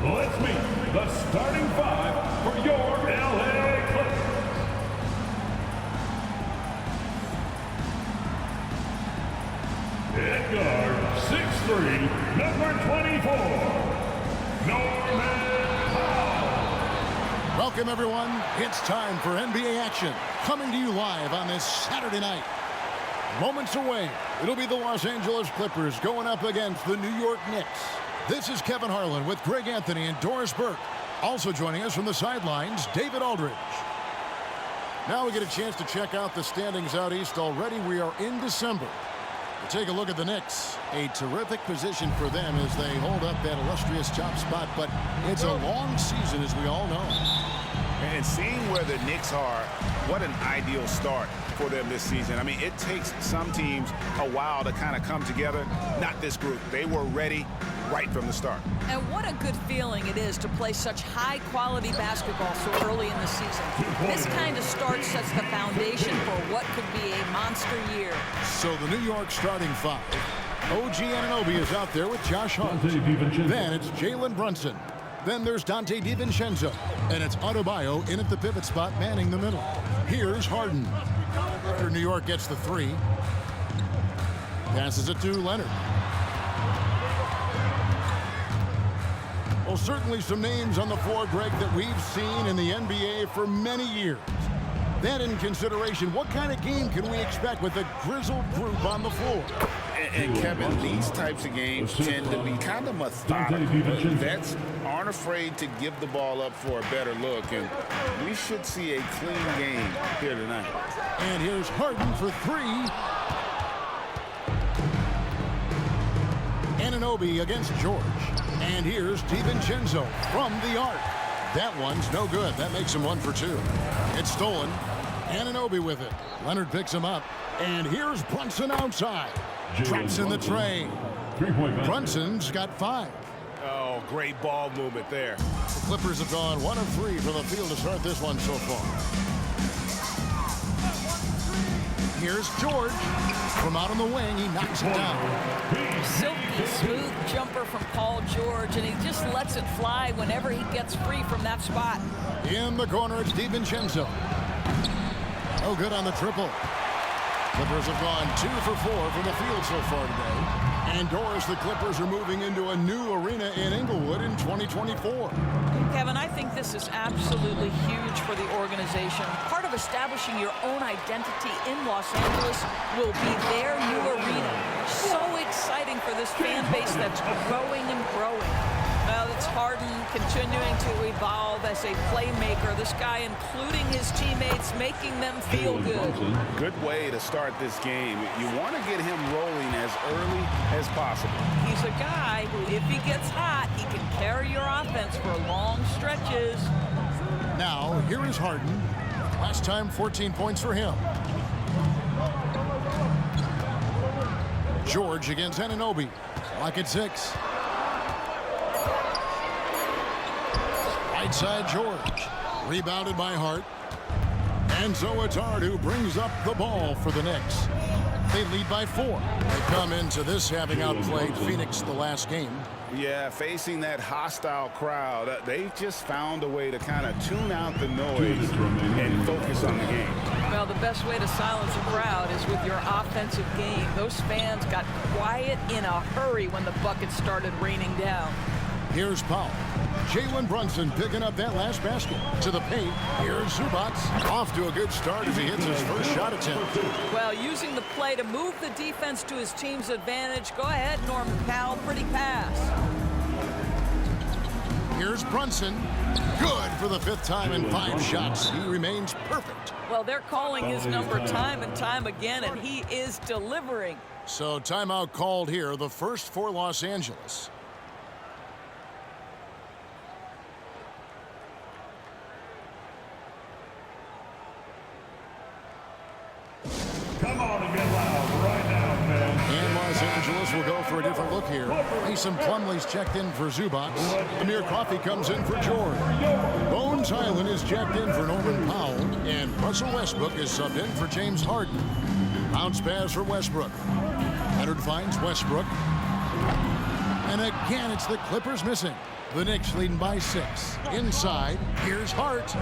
Let's meet the starting five for your LA Clippers. At guard, 6'3", number 24, Norman Powell. Welcome, everyone. It's time for NBA action, coming to you live on this Saturday night. Moments away, it'll be the Los Angeles Clippers going up against the New York Knicks. This is Kevin Harlan with Greg Anthony and Doris Burke. Also joining us from the sidelines, David Aldridge. Now we get a chance to check out the standings out east already. We are in December. We'll take a look at the Knicks. A terrific position for them as they hold up that illustrious top spot, but it's a long season, as we all know. And seeing where the Knicks are, what an ideal start for them this season. I mean, it takes some teams a while to kind of come together. Not this group. They were ready right from the start. And what a good feeling it is to play such high-quality basketball so early in the season. This kind of start sets the foundation for what could be a monster year. So the New York starting five. OG Anunoby is out there with Josh Hart. Then it's Jalen Brunson. Then there's Donte DiVincenzo. And it's Adebayo in at the pivot spot, manning the middle. Here's Harden. After New York gets the three. Passes it to Leonard. Well, certainly some names on the floor, Greg, that we've seen in the NBA for many years. That in consideration, what kind of game can we expect with a grizzled group on the floor? And Kevin, these types of games tend to be kind of methodical. Vets aren't afraid to give the ball up for a better look, and we should see a clean game here tonight. And here's Harden for three. Anunoby against George. And here's DiVincenzo from the arc. That one's no good. That makes him 1 for 2. It's stolen. Anunoby with it. Leonard picks him up. And here's Brunson outside. Traps in the tray. Brunson's got 5. Oh, great ball movement there. The Clippers have gone 1 of 3 from the field to start this one so far. Here's George. From out on the wing, he knocks it down. Silky smooth jumper from Paul George, and he just lets it fly whenever he gets free from that spot. In the corner, it's DiVincenzo. No good on the triple. Clippers have gone 2 for 4 from the field so far today. And Doris, the Clippers are moving into a new arena in Inglewood in 2024. Kevin, I think this is absolutely huge for the organization. Part of establishing your own identity in Los Angeles will be their new arena. So exciting for this fan base that's growing and growing. Well, it's Harden continuing to evolve as a playmaker. This guy, including his teammates, making them feel good. Good way to start this game. You want to get him rolling as early as possible. He's a guy who, if he gets hot, he can carry your offense for long stretches. Now, here is Harden. Last time, 14 points for him. George against Anunoby. Lock at 6. Right side, George. Rebounded by Hart. And so it's Hart who brings up the ball for the Knicks. They lead by 4. They come into this having outplayed Phoenix the last game. Yeah, facing that hostile crowd, they just found a way to kind of tune out the noise and focus on the game. Well, the best way to silence a crowd is with your offensive game. Those fans got quiet in a hurry when the buckets started raining down. Here's Powell. Jalen Brunson picking up that last basket. To the paint. Here's Zubac. Off to a good start as he hits his first shot attempt. Well, using the play to move the defense to his team's advantage. Go ahead, Norman Powell. Pretty pass. Here's Brunson. Good for the 5th time in 5 shots. He remains perfect. Well, they're calling his number time and time again, and he is delivering. So timeout called here, the first for Los Angeles. Come on and get loud right now, man. And Los Angeles will go for a different look here. Mason Plumlee's checked in for Zubac. Amir Coffey comes in for George. Bones Hyland is checked in for Norman Powell. And Russell Westbrook is subbed in for James Harden. Bounce pass for Westbrook. Leonard finds Westbrook. And again, it's the Clippers missing. The Knicks leading by 6. Inside, here's Hart.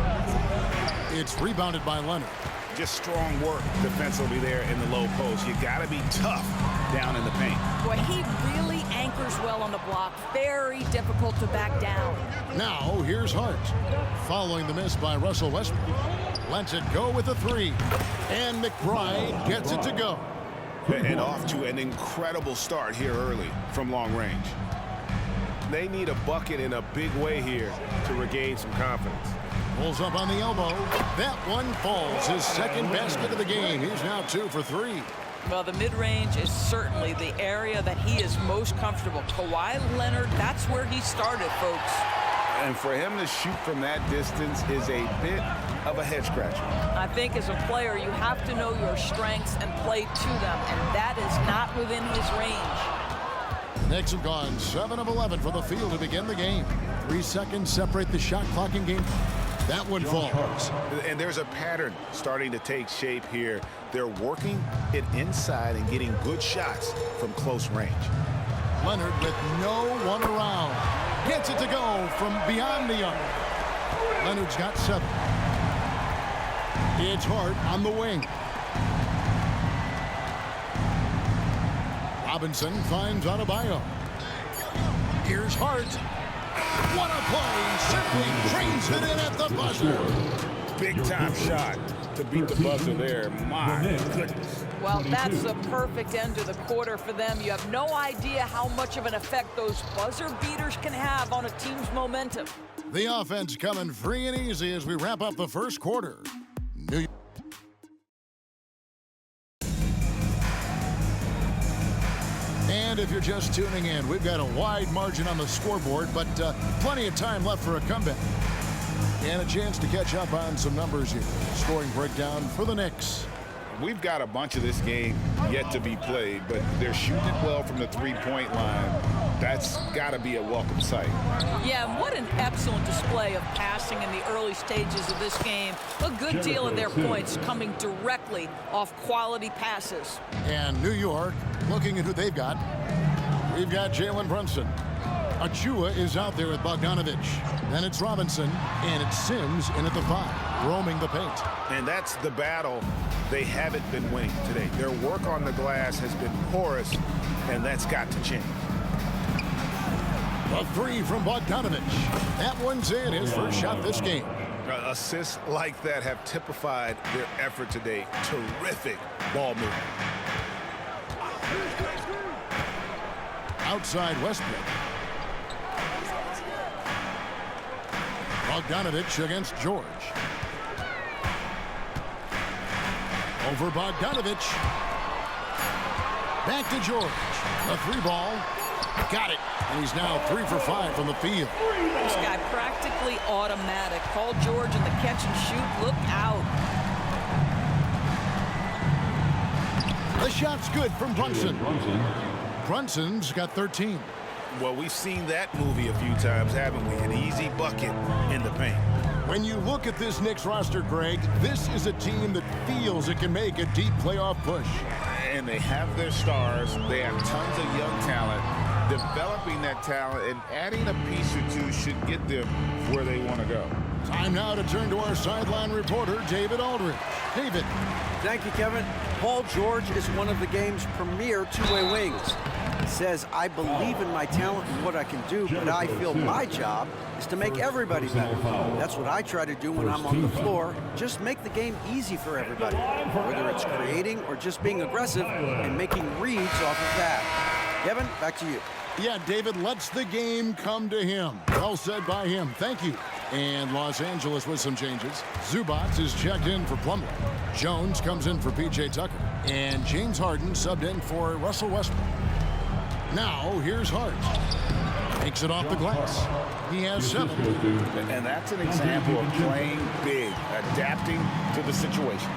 It's rebounded by Leonard. Just strong work defensively there in the low post. You got to be tough down in the paint. Boy, he really anchors well on the block. Very difficult to back down. Now, here's Hart. Following the miss by Russell Westbrook. Lets it go with a 3. And McBride gets it to go. And off to an incredible start here early from long range. They need a bucket in a big way here to regain some confidence. Pulls up on the elbow. That one falls. His second basket of the game. He's now 2 for 3. Well, the mid-range is certainly the area that he is most comfortable. Kawhi Leonard, that's where he started, folks. And for him to shoot from that distance is a bit of a head scratcher. I think as a player, you have to know your strengths and play to them, and that is not within his range. Knicks have gone 7 of 11 from the field to begin the game. 3 seconds separate the shot clock in game. That one falls. And there's a pattern starting to take shape here. They're working it inside and getting good shots from close range. Leonard with no one around. Gets it to go from beyond the arc. Leonard's got 7. It's Hart on the wing. Robinson finds Adebayo. Here's Hart. What a play! Simply trains it in at the buzzer. Big time shot to beat the buzzer there. My goodness. Well, that's the perfect end to the quarter for them. You have no idea how much of an effect those buzzer beaters can have on a team's momentum. The offense coming free and easy as we wrap up the first quarter. And if you're just tuning in, we've got a wide margin on the scoreboard, but plenty of time left for a comeback. And a chance to catch up on some numbers here. Scoring breakdown for the Knicks. We've got a bunch of this game yet to be played, but they're shooting it well from the three-point line. That's got to be a welcome sight. Yeah, and what an excellent display of passing in the early stages of this game. A good deal of their points coming directly off quality passes. And New York, looking at who they've got. We've got Jalen Brunson. Achua is out there with Bogdanovich. Then it's Robinson, and it's Sims in at the 5, roaming the paint. And that's the battle they haven't been winning today. Their work on the glass has been porous, and that's got to change. A 3 from Bogdanovich. That one's in, his first shot this game. Assists like that have typified their effort today. Terrific ball movement. Outside Westbrook. Bogdanovich against George. Over Bogdanovich. Back to George. A 3-ball. Got it. And he's now 3 for 5 from the field. This guy practically automatic. Paul George in the catch and shoot. Look out. The shot's good from Brunson. Brunson's got 13. Well, we've seen that movie a few times, haven't we? An easy bucket in the paint. When you look at this Knicks roster, Greg, this is a team that feels it can make a deep playoff push. And they have their stars. They have tons of young talent. Developing that talent and adding a piece or two should get them where they want to go. Time now to turn to our sideline reporter, David Aldridge. David. Thank you, Kevin. Paul George is one of the game's premier two-way wings. He says, I believe in my talent and what I can do, but I feel my job is to make everybody better. That's what I try to do when I'm on the floor. Just make the game easy for everybody, whether it's creating or just being aggressive and making reads off of that. Kevin, back to you. Yeah, David lets the game come to him. Well said by him. Thank you. And Los Angeles with some changes. Zubac is checked in for Plumlee. Jones comes in for P.J. Tucker. And James Harden subbed in for Russell Westbrook. Now, here's Hart. Takes it off the glass. He has 7. And that's an example of playing big, adapting to the situation.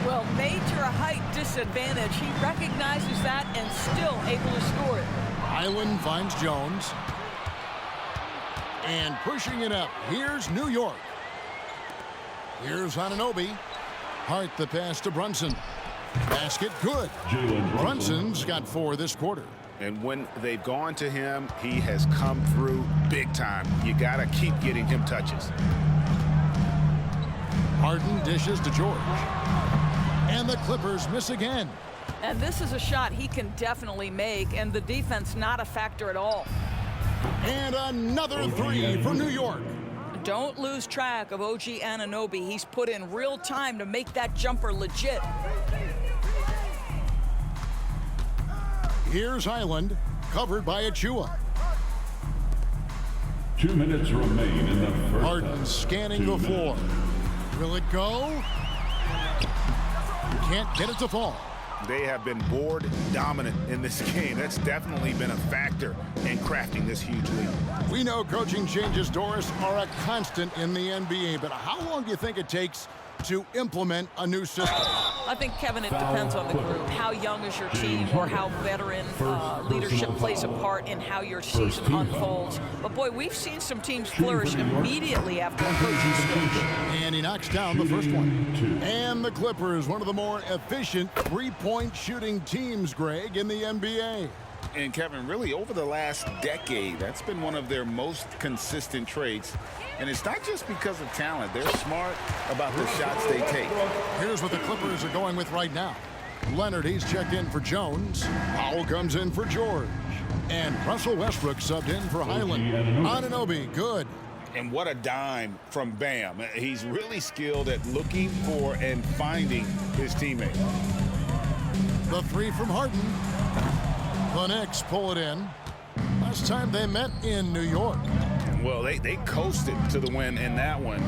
Well, major height disadvantage. He recognizes that and still able to score it. Island finds Jones. And pushing it up, here's New York. Here's Anunoby. Hart the pass to Brunson. Basket good. Brunson's got 4 this quarter. And when they've gone to him, he has come through big time. You got to keep getting him touches. Harden dishes to George. And the Clippers miss again. And this is a shot he can definitely make, and the defense not a factor at all. And another three for New York. Don't lose track of OG Anunoby. He's put in real time to make that jumper legit. Here's Highland, covered by Achua. 2 minutes remain in the first Harden half. scanning 2 the floor. minutes. Will it go? Can't get it to fall. They have been board dominant in this game. That's definitely been a factor in crafting this huge lead. We know coaching changes, Doris, are a constant in the NBA, but how long do you think it takes to implement a new system? I think, Kevin, it depends on the group. How young is your team, or how veteran leadership plays a part in how your season unfolds. But, boy, we've seen some teams flourish immediately after a coaching switch. And he knocks down the first one. And the Clippers, one of the more efficient three-point shooting teams, Greg, in the NBA. And Kevin, really over the last decade, that's been one of their most consistent traits. And it's not just because of talent. They're smart about the shots they take. Here's what the Clippers are going with right now. Leonard, he's checked in for Jones. Powell comes in for George. And Russell Westbrook subbed in for Highland. Anunoby, good. And what a dime from Bam. He's really skilled at looking for and finding his teammate. The three from Harden. The Knicks pull it in. Last time they met in New York. Well, they coasted to the win in that one.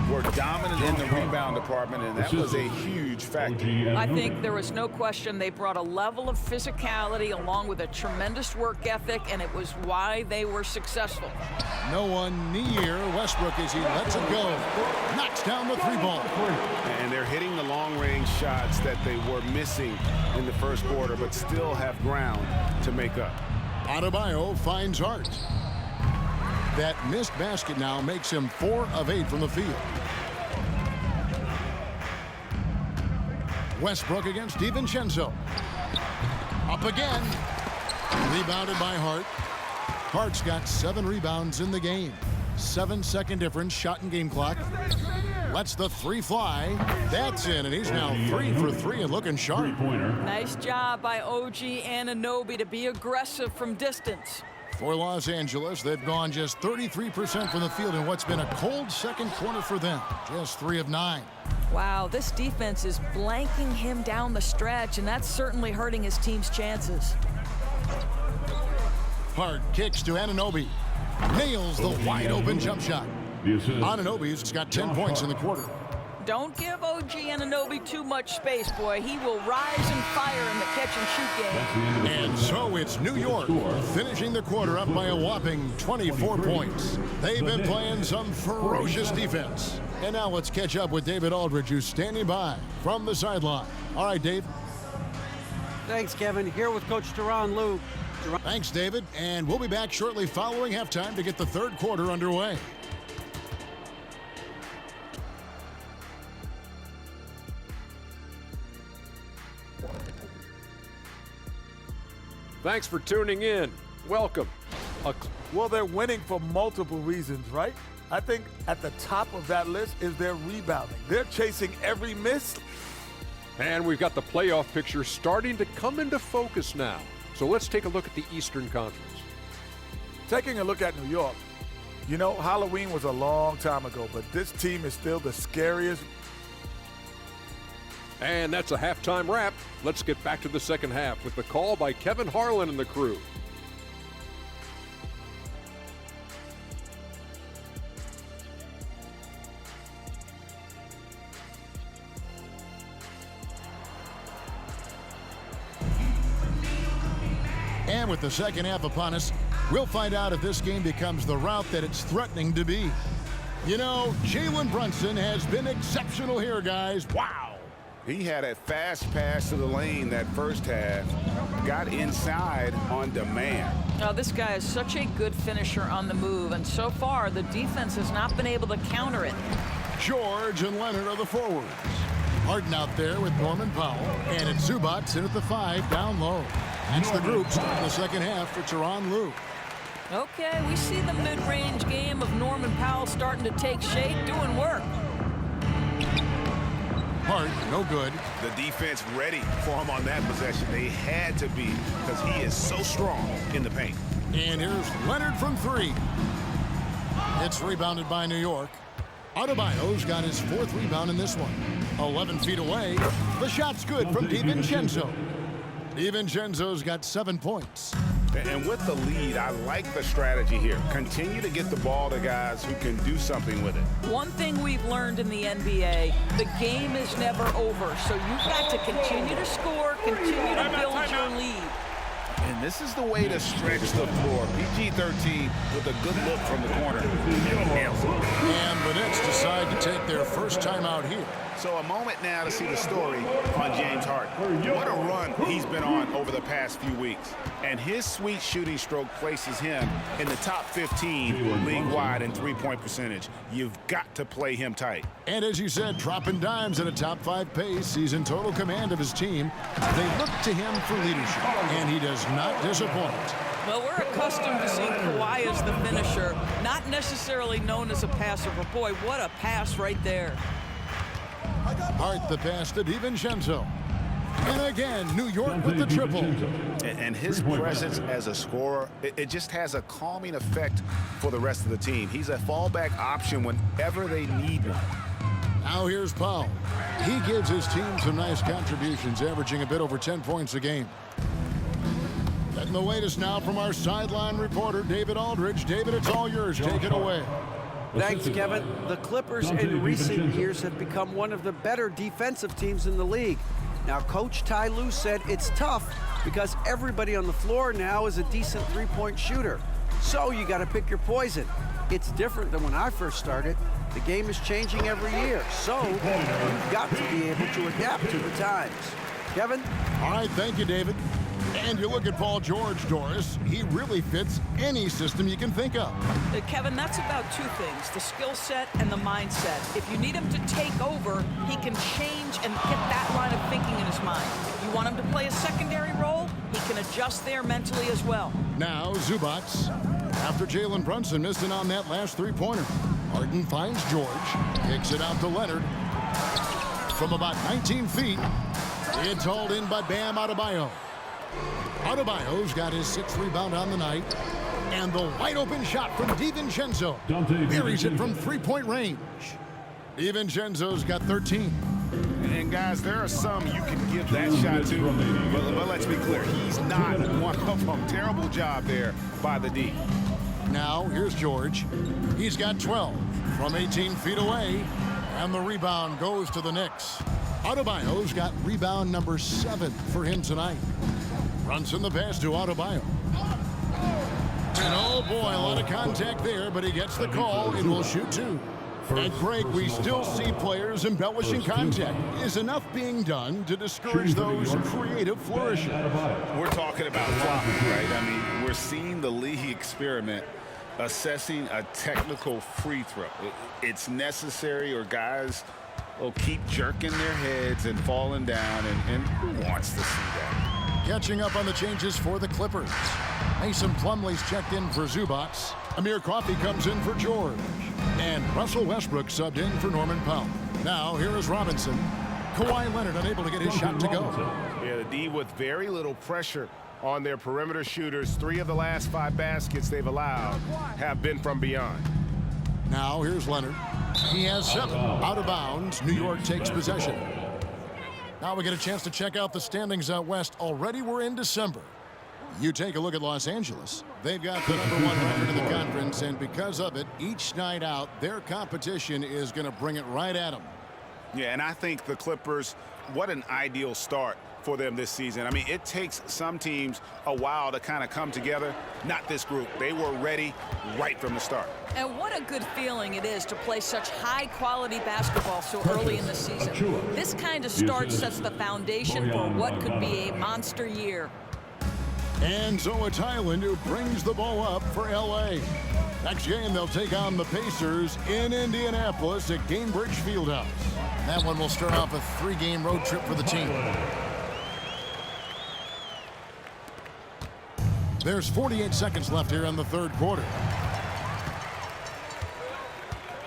Were dominant in the rebound department, and that was a huge factor. I think there was no question they brought a level of physicality along with a tremendous work ethic, and it was why they were successful. No one near Westbrook as he lets it go. Knocks down the three ball. And they're hitting the long-range shots that they were missing in the first quarter, but still have ground to make up. Adebayo finds Hart. That missed basket now makes him 4 of 8 from the field. Westbrook against DiVincenzo. Up again. Rebounded by Hart. Hart's got 7 rebounds in the game. 7-second difference, shot and game clock. Lets the three fly. That's in, and he's now 3 for 3 and looking sharp. Nice job by OG Anunoby to be aggressive from distance. For Los Angeles, they've gone just 33% from the field in what's been a cold second quarter for them. Just 3 of 9. Wow, this defense is blanking him down the stretch, and that's certainly hurting his team's chances. Hart kicks to Anunoby. Nails the wide-open jump shot. Anunoby's got 10 points in the quarter. Don't give OG Anunoby too much space, boy. He will rise and fire in the catch-and-shoot game. And so it's New York finishing the quarter up by a whopping 24 points. They've been playing some ferocious defense. And now let's catch up with David Aldridge, who's standing by from the sideline. All right, Dave. Thanks, Kevin. Here with Coach Tyronn Lue. Thanks, David. And we'll be back shortly following halftime to get the third quarter underway. Thanks for tuning in. Welcome. Well, they're winning for multiple reasons, right? I think at the top of that list is their rebounding. They're chasing every miss. And we've got the playoff picture starting to come into focus now. So let's take a look at the Eastern Conference. Taking a look at New York, you know, Halloween was a long time ago, but this team is still the scariest. And that's a halftime wrap. Let's get back to the second half with the call by Kevin Harlan and the crew. And with the second half upon us, we'll find out if this game becomes the route that it's threatening to be. You know, Jalen Brunson has been exceptional here, guys. Wow. He had a fast pass to the lane that first half. Got inside on demand. Now, this guy is such a good finisher on the move, and so far the defense has not been able to counter it. George and Leonard are the forwards. Harden out there with Norman Powell. And it's Zubac in at the 5 down low. That's the group starting the second half for Tyronn Lue. Okay, we see the mid-range game of Norman Powell starting to take shape, doing work. Hart, no good. The defense ready for him on that possession. They had to be because he is so strong in the paint. And here's Leonard from three. It's rebounded by New York. Adebayo's got his fourth rebound in this one. 11 feet away. The shot's good from DiVincenzo. DiVincenzo's got 7 points. And with the lead, I like the strategy here. Continue to get the ball to guys who can do something with it. One thing we've learned in the NBA, the game is never over. So you've got to continue to score, continue to build your lead. And this is the way to stretch the floor. PG-13 with a good look from the corner. And the Knicks decide to take their first time out here. So a moment now to see the story on James Harden. What a run he's been on over the past few weeks. And his sweet shooting stroke places him in the top 15 league-wide in three-point percentage. You've got to play him tight. And as you said, dropping dimes at a top 5 pace. He's in total command of his team. They look to him for leadership, and he does not disappoint. Well, we're accustomed to seeing Kawhi as the finisher, not necessarily known as a passer, but boy, what a pass right there. Hart the pass to DiVincenzo. And again, New York with the triple. And his presence as a scorer, it just has a calming effect for the rest of the team. He's a fallback option whenever they need one. Now here's Powell. He gives his team some nice contributions, averaging a bit over 10 points a game. Getting the latest now from our sideline reporter, David Aldridge. David, it's all yours. Take it away. Thanks, Kevin. The Clippers in recent years have become one of the better defensive teams in the league. Now, Coach Ty Lue said it's tough because everybody on the floor now is a decent three-point shooter. So you got to pick your poison. It's different than when I first started. The game is changing every year. So you've got to be able to adapt to the times. Kevin? All right, thank you, David. And you look at Paul George, Doris. He really fits any system you can think of. Kevin, that's about two things, the skill set and the mindset. If you need him to take over, he can change and get that line of thinking in his mind. If you want him to play a secondary role, he can adjust there mentally as well. Now, Zubac. After Jalen Brunson missed it on that last three-pointer. Harden finds George, kicks it out to Leonard. From about 19 feet, it's hauled in by Bam Adebayo. Adebayo's got his 6th rebound on the night. And the wide-open shot from DiVincenzo. Buries it from three-point range. DiVincenzo's got 13. And guys, there are some you can give that shot to, but let's be clear, he's not one of them. Terrible job there by the D. Now, here's George. He's got 12 from 18 feet away, and the rebound goes to the Knicks. Adebayo's got rebound number 7 for him tonight. Brunson the pass to Adebayo. And oh boy, a lot of contact there, but he gets the call and will shoot 2. At Greg, we still see players embellishing contact. Is enough being done to discourage those creative flourishes? We're talking about flopping, right? I mean, we're seeing the league experiment assessing a technical free throw. It's necessary, or guys will keep jerking their heads and falling down, and who wants to see that? Catching up on the changes for the Clippers. Mason Plumlee's checked in for Zubac. Amir Coffey comes in for George. And Russell Westbrook subbed in for Norman Powell. Now, here is Robinson. Kawhi Leonard unable to get his shot to go. Yeah, the D with very little pressure on their perimeter shooters. 3 of the last 5 baskets they've allowed have been from beyond. Now, here's Leonard. He has 7. Out of bounds. New York takes possession. Now we get a chance to check out the standings out west. Already we're in December. You take a look at Los Angeles. They've got the number 1 record in the conference, and because of it, each night out, their competition is going to bring it right at them. Yeah, and I think the Clippers, what an ideal start for them this season. I mean, it takes some teams a while to kind of come together. Not this group. They were ready right from the start. And what a good feeling it is to play such high-quality basketball so early in the season. This kind of start sets the foundation for what could be a monster year. And so it's Highland who brings the ball up for L.A. Next game, they'll take on the Pacers in Indianapolis at Gainbridge Fieldhouse. That one will start off a 3-game road trip for the team. There's 48 seconds left here in the third quarter.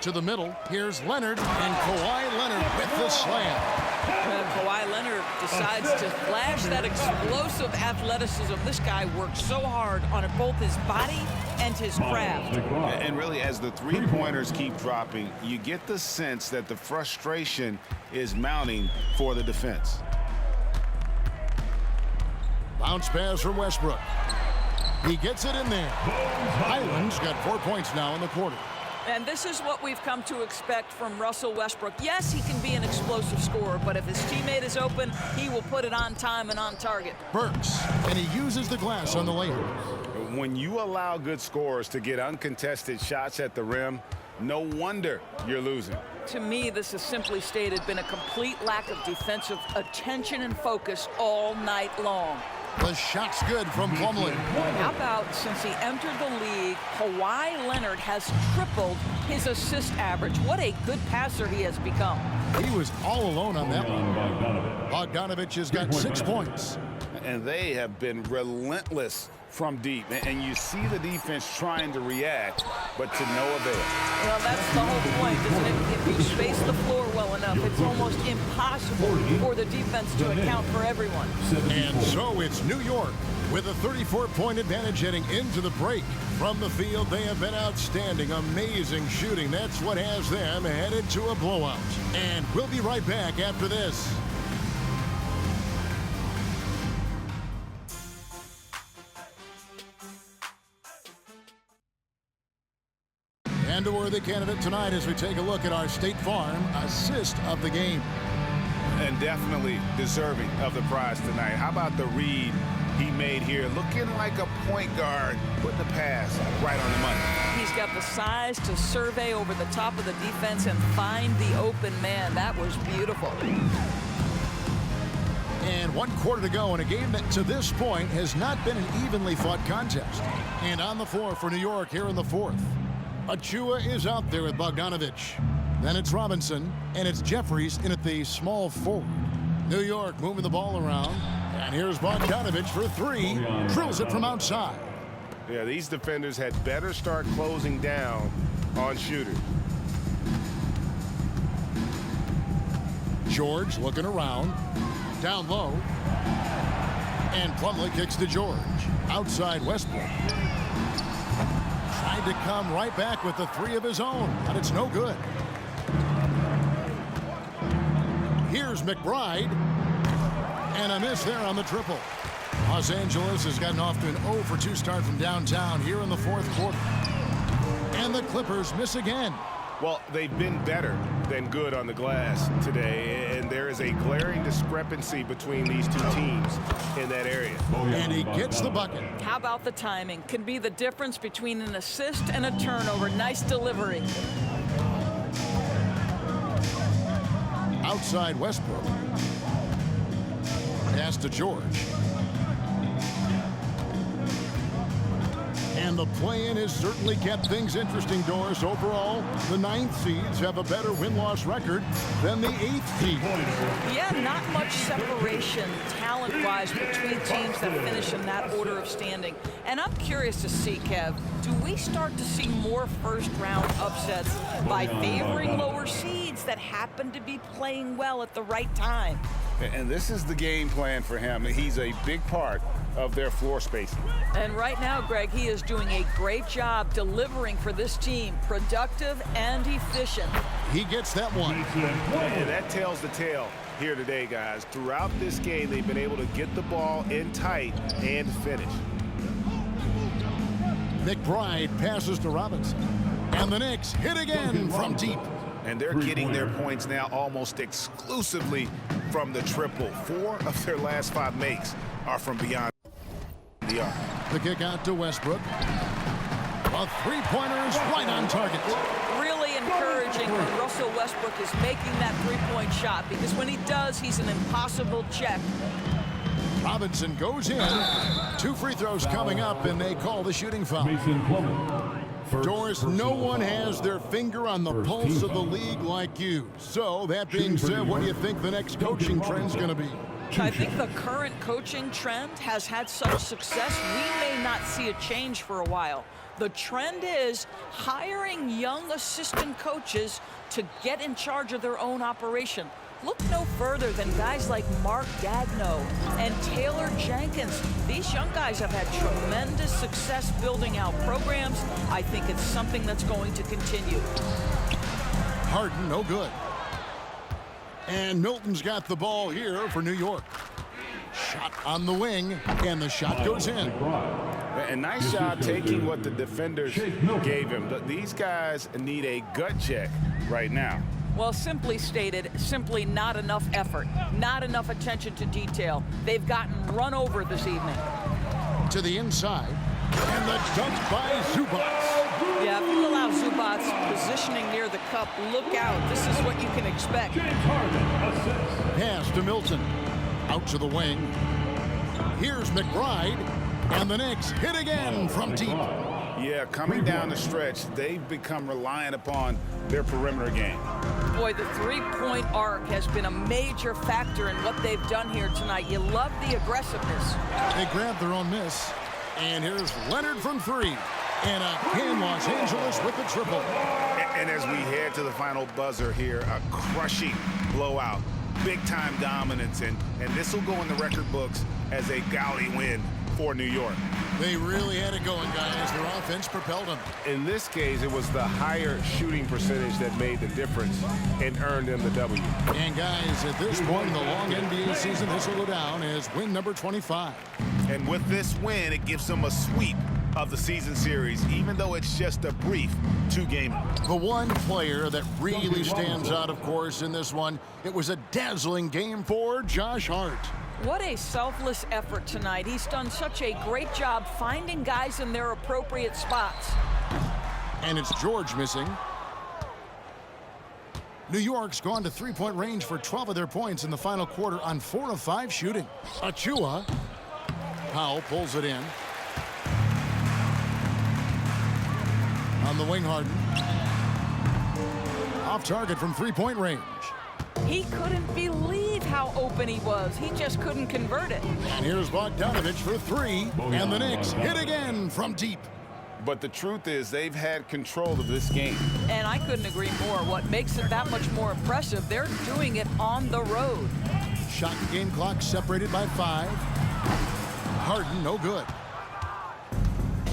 To the middle, here's Leonard, and Kawhi Leonard with the slam. Kawhi Leonard decides to flash that explosive athleticism. This guy works so hard on both his body and his craft. And really, as the three-pointers keep dropping, you get the sense that the frustration is mounting for the defense. Bounce pass from Westbrook. He gets it in there. Highland's got 4 points now in the quarter. And this is what we've come to expect from Russell Westbrook. Yes, he can be an explosive scorer, but if his teammate is open, he will put it on time and on target. Burks, and he uses the glass on the layup. When you allow good scorers to get uncontested shots at the rim, no wonder you're losing. To me, this has simply stated been a complete lack of defensive attention and focus all night long. The shot's good from Plumlee. How about since he entered the league, Kawhi Leonard has tripled his assist average. What a good passer he has become. He was all alone on that one. Bogdanovich has got 6 points. And they have been relentless from deep. And you see the defense trying to react, but to no avail. Well, that's the whole point, isn't it? If you space the floor well enough, it's almost impossible for the defense to account for everyone. And so it's New York with a 34-point advantage heading into the break. From the field, they have been outstanding. Amazing shooting. That's what has them headed to a blowout. And we'll be right back after this. And a worthy candidate tonight as we take a look at our State Farm assist of the game. And definitely deserving of the prize tonight. How about the read he made here? Looking like a point guard, putting the pass right on the money. He's got the size to survey over the top of the defense and find the open man. That was beautiful. And 1 quarter to go in a game that to this point has not been an evenly fought contest. And on the floor for New York here in the fourth. Achua is out there with Bogdanovich. Then it's Robinson, and it's Jeffries in at the small forward. New York moving the ball around. And here's Bogdanovich for 3. Drills it from outside. Yeah, these defenders had better start closing down on shooters. George looking around. Down low. And Plumlee kicks to George. Outside Westbrook. Tried to come right back with the 3 of his own, but it's no good. Here's McBride. And a miss there on the triple. Los Angeles has gotten off to an 0 for 2 start from downtown here in the fourth quarter. And the Clippers miss again. Well, they've been better than good on the glass today, and there is a glaring discrepancy between these two teams in that area. And he gets the bucket. How about the timing? Can be the difference between an assist and a turnover. Nice delivery. Outside Westbrook. Pass to George. And the play-in has certainly kept things interesting, Doris. Overall, the 9th seeds have a better win-loss record than the 8th seed. Yeah, not much separation talent-wise between teams that finish in that order of standing. And I'm curious to see, Kev, do we start to see more first-round upsets by favoring lower seeds that happen to be playing well at the right time? And this is the game plan for him. He's a big part of their floor spacing. And right now, Greg, he is doing a great job delivering for this team, productive and efficient. He gets that one. And that tells the tale here today, guys. Throughout this game, they've been able to get the ball in tight and finish. McBride passes to Robinson. And the Knicks hit again from deep. And they're getting their points now almost exclusively from the triple. 4 of their last 5 makes are from beyond the arc. The kick out to Westbrook. A 3-pointer is right on target. Really encouraging when Russell Westbrook is making that 3-point shot, because when he does, he's an impossible check. Robinson goes in. 2 free throws coming up, and they call the shooting foul. Doris, no one has their finger on the pulse of the league like you. So, that being said, what do you think the next coaching trend's going to be? I think the current coaching trend has had such success, we may not see a change for a while. The trend is hiring young assistant coaches to get in charge of their own operation. Look no further than guys like Mark Gagno and Taylor Jenkins. These young guys have had tremendous success building out programs. I think it's something that's going to continue. Harden, no good. And Milton's got the ball here for New York. Shot on the wing, and the shot goes in. A nice job taking what the defenders gave him. These guys need a gut check right now. Well, simply stated, simply not enough effort, not enough attention to detail. They've gotten run over this evening. To the inside, and the dunk by Zubac. Yeah, if you allow Zubac's positioning near the cup, look out. This is what you can expect. Pass to Milton. Out to the wing. Here's McBride. And the Knicks hit again from deep. Yeah, coming down the stretch, they've become reliant upon their perimeter game. Boy, the three-point arc has been a major factor in what they've done here tonight. You love the aggressiveness. They grabbed their own miss. And here's Leonard from three. And again, Los Angeles with the triple. And as we head to the final buzzer here, a crushing blowout. Big-time dominance, and this will go in the record books as a gaudy win for New York. They really had it going, guys. Their offense propelled them. In this case, it was the higher shooting percentage that made the difference and earned them the W. And guys, at this point in the long NBA season, this will go down as win number 25. And with this win, it gives them a sweep of the season series, even though it's just a brief two-gamer. The one player that really stands out, of course, in this one, it was a dazzling game for Josh Hart. What a selfless effort tonight. He's done such a great job finding guys in their appropriate spots. And it's George missing. New York's gone to three-point range for 12 of their points in the final quarter on 4 of 5 shooting. Achua. Powell pulls it in. On the wing, Harden. Off target from three-point range. He couldn't believe how open he was. He just couldn't convert it. And here's Bogdanovich for three. And the Knicks hit again from deep. But the truth is, they've had control of this game. And I couldn't agree more. What makes it that much more impressive, they're doing it on the road. Shot game clock separated by 5. Harden, no good.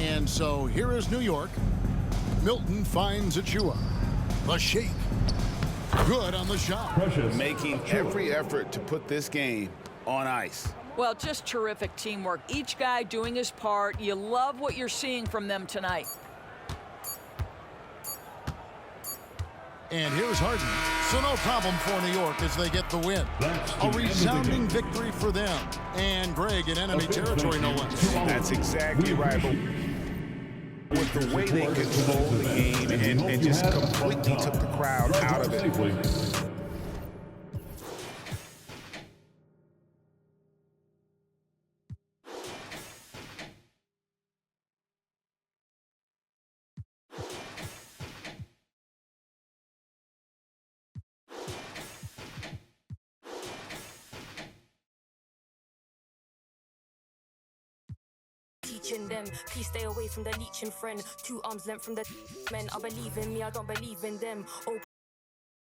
And so here is New York. Milton finds Achua. The shake. Good on the shot. Making every effort to put this game on ice. Well, just terrific teamwork. Each guy doing his part. You love what you're seeing from them tonight. And here's Harden. So no problem for New York as they get the win. A resounding victory for them. And Greg in enemy territory, no less. That's exactly right. But with the way they controlled the game and just completely took the crowd out of it. Them. Please stay away from the leeching friend. 2 arms length from the men. I believe in me, I don't believe in them.